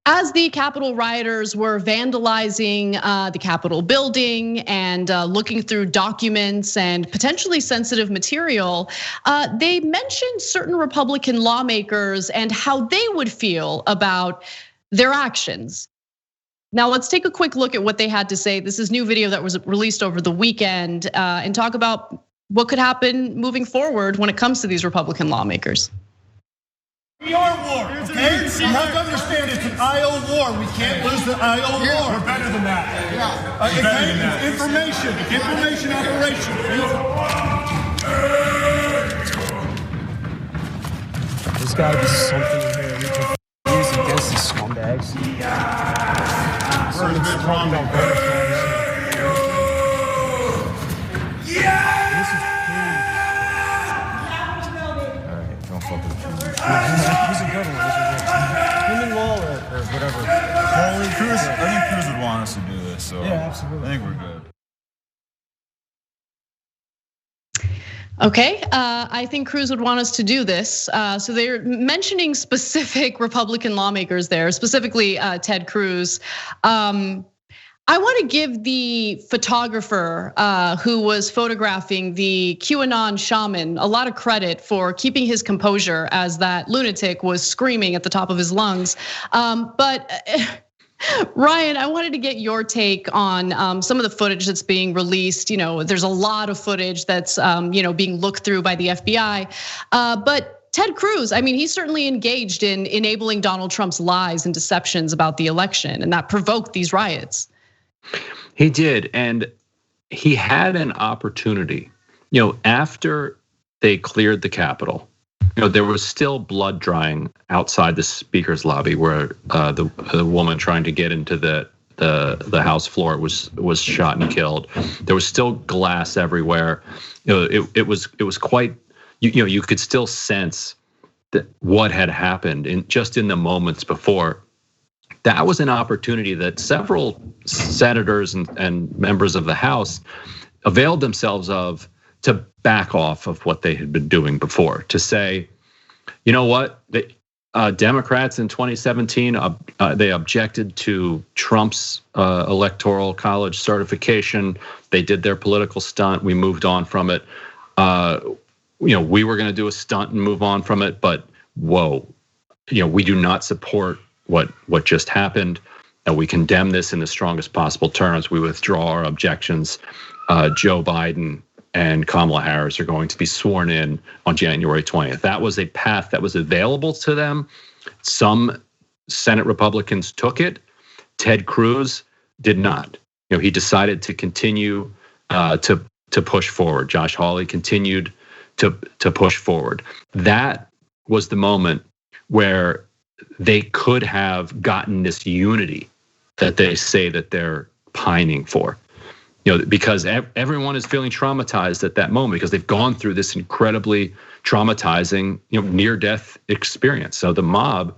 As the Capitol rioters were vandalizing the Capitol building and looking through documents and potentially sensitive material, they mentioned certain Republican lawmakers and how they would feel about their actions. Now let's take a quick look at what they had to say. This is new video that was released over the weekend and talk about what could happen moving forward when it comes to these Republican lawmakers. We are war, okay? You have to understand it's an IO war. We can't lose the IO war. We're better than that. Yeah. Okay? Information operation. There's gotta be something in here we can use against these scumbags. We're a bit wrong on better He's a good one. Him and Wall or whatever. Cruz, I think Cruz would want us to do this, so yeah, absolutely. I think we're good. Okay, I think Cruz would want us to do this. So they're mentioning specific Republican lawmakers there, specifically Ted Cruz. I want to give the photographer who was photographing the QAnon shaman a lot of credit for keeping his composure as that lunatic was screaming at the top of his lungs. But Ryan, I wanted to get your take on some of the footage that's being released. You know, there's a lot of footage that's being looked through by the FBI. But Ted Cruz, I mean, he's certainly engaged in enabling Donald Trump's lies and deceptions about the election, and that provoked these riots. He did, and he had an opportunity. After they cleared the Capitol, there was still blood drying outside the speaker's lobby, where the woman trying to get into the House floor was shot and killed. There was still glass everywhere. It was quite. You could still sense that what had happened in the moments before. That was an opportunity that several senators and members of the House availed themselves of to back off of what they had been doing before, to say, you know what, the Democrats in 2017, they objected to Trump's electoral college certification. They did their political stunt. We moved on from it. We were going to do a stunt and move on from it, but whoa, we do not support what just happened, and we condemn this in the strongest possible terms. We withdraw our objections. Joe Biden and Kamala Harris are going to be sworn in on January 20th. That was a path that was available to them. Some Senate Republicans took it. Ted Cruz did not. He decided to continue to push forward. Josh Hawley continued to push forward. That was the moment where they could have gotten this unity that they say that they're pining for. Because everyone is feeling traumatized at that moment because they've gone through this incredibly traumatizing, near-death experience. So the mob,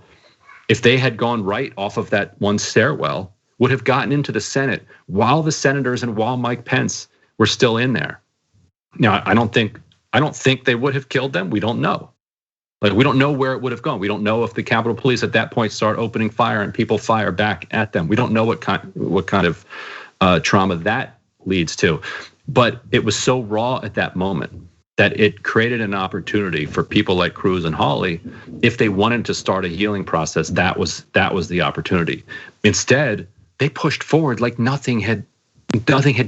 if they had gone right off of that one stairwell, would have gotten into the Senate while the senators and while Mike Pence were still in there. Now, I don't think they would have killed them. We don't know. We don't know where it would have gone. We don't know if the Capitol Police at that point start opening fire and people fire back at them. We don't know what kind of trauma that leads to. But it was so raw at that moment that it created an opportunity for people like Cruz and Hawley. If they wanted to start a healing process, that was the opportunity. Instead, they pushed forward like nothing had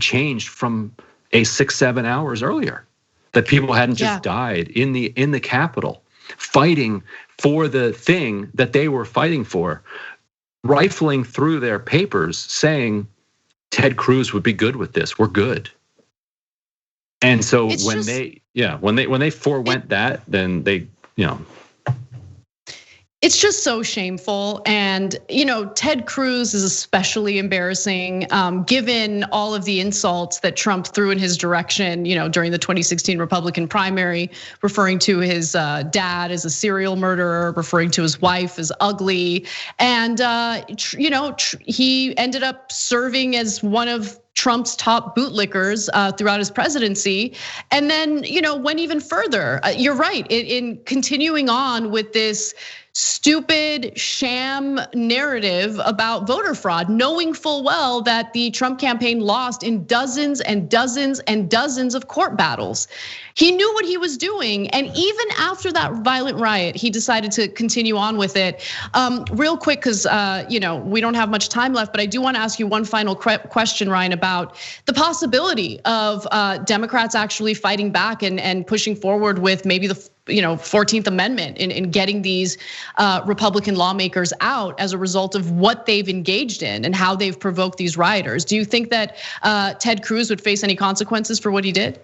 changed from 6-7 hours earlier. That people hadn't just died in the Capitol, fighting for the thing that they were fighting for, rifling through their papers saying Ted Cruz would be good with this. We're good. And so when they forewent that, then they, It's just so shameful. And, Ted Cruz is especially embarrassing given all of the insults that Trump threw in his direction, during the 2016 Republican primary, referring to his dad as a serial murderer, referring to his wife as ugly. And, he ended up serving as one of Trump's top bootlickers throughout his presidency. And then, went even further. You're right, in continuing on with this stupid sham narrative about voter fraud, knowing full well that the Trump campaign lost in dozens and dozens and dozens of court battles. He knew what he was doing, and even after that violent riot, he decided to continue on with it. Real quick, because we don't have much time left, but I do want to ask you one final question, Ryan, about the possibility of Democrats actually fighting back and pushing forward with maybe the 14th Amendment in getting these Republican lawmakers out as a result of what they've engaged in and how they've provoked these rioters. Do you think that Ted Cruz would face any consequences for what he did?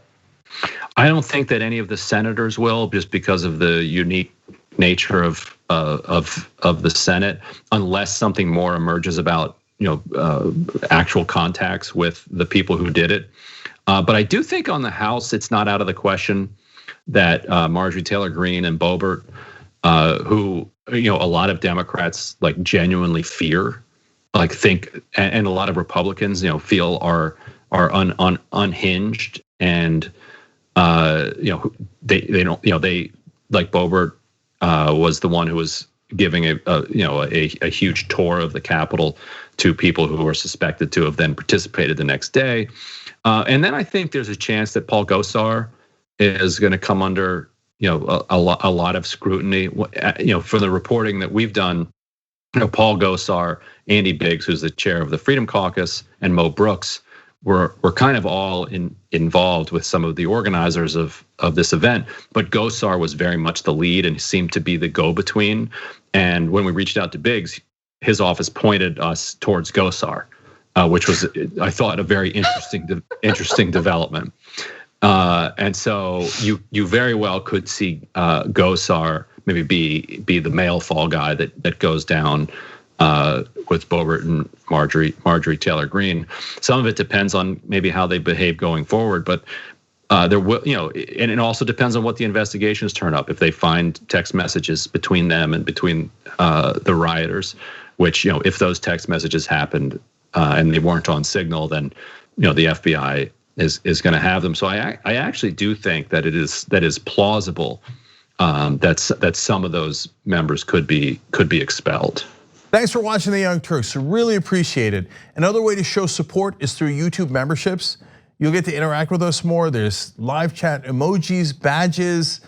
I don't think that any of the senators will, just because of the unique nature of the Senate, unless something more emerges about actual contacts with the people who did it. But I do think on the House, it's not out of the question that Marjorie Taylor Greene and Boebert, who a lot of Democrats like genuinely fear, like think, and a lot of Republicans feel are unhinged, and they don't they like Boebert was the one who was giving a huge tour of the Capitol to people who were suspected to have then participated the next day, and then I think there's a chance that Paul Gosar is going to come under a lot of scrutiny. For the reporting that we've done, Paul Gosar, Andy Biggs, who's the chair of the Freedom Caucus, and Mo Brooks were kind of all involved with some of the organizers of this event. But Gosar was very much the lead and seemed to be the go-between. And when we reached out to Biggs, his office pointed us towards Gosar, which was, I thought, a very interesting development. And so you very well could see Gosar maybe be the male fall guy that goes down with Boebert and Marjorie Taylor Greene. Some of it depends on maybe how they behave going forward, but there will, and it also depends on what the investigations turn up. If they find text messages between them and between the rioters, which if those text messages happened and they weren't on signal, then the FBI is going to have them. So I actually do think that it is plausible that some of those members could be expelled. Thanks for watching The Young Turks. Really appreciate it. Another way to show support is through YouTube memberships. You'll get to interact with us more. There's live chat emojis, badges.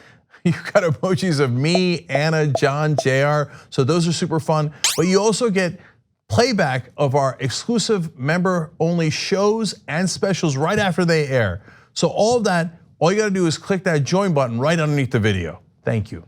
You've got emojis of me, Anna, John, JR. So those are super fun. But you also get playback of our exclusive member-only shows and specials right after they air. So all of that, all you gotta do is click that join button right underneath the video. Thank you.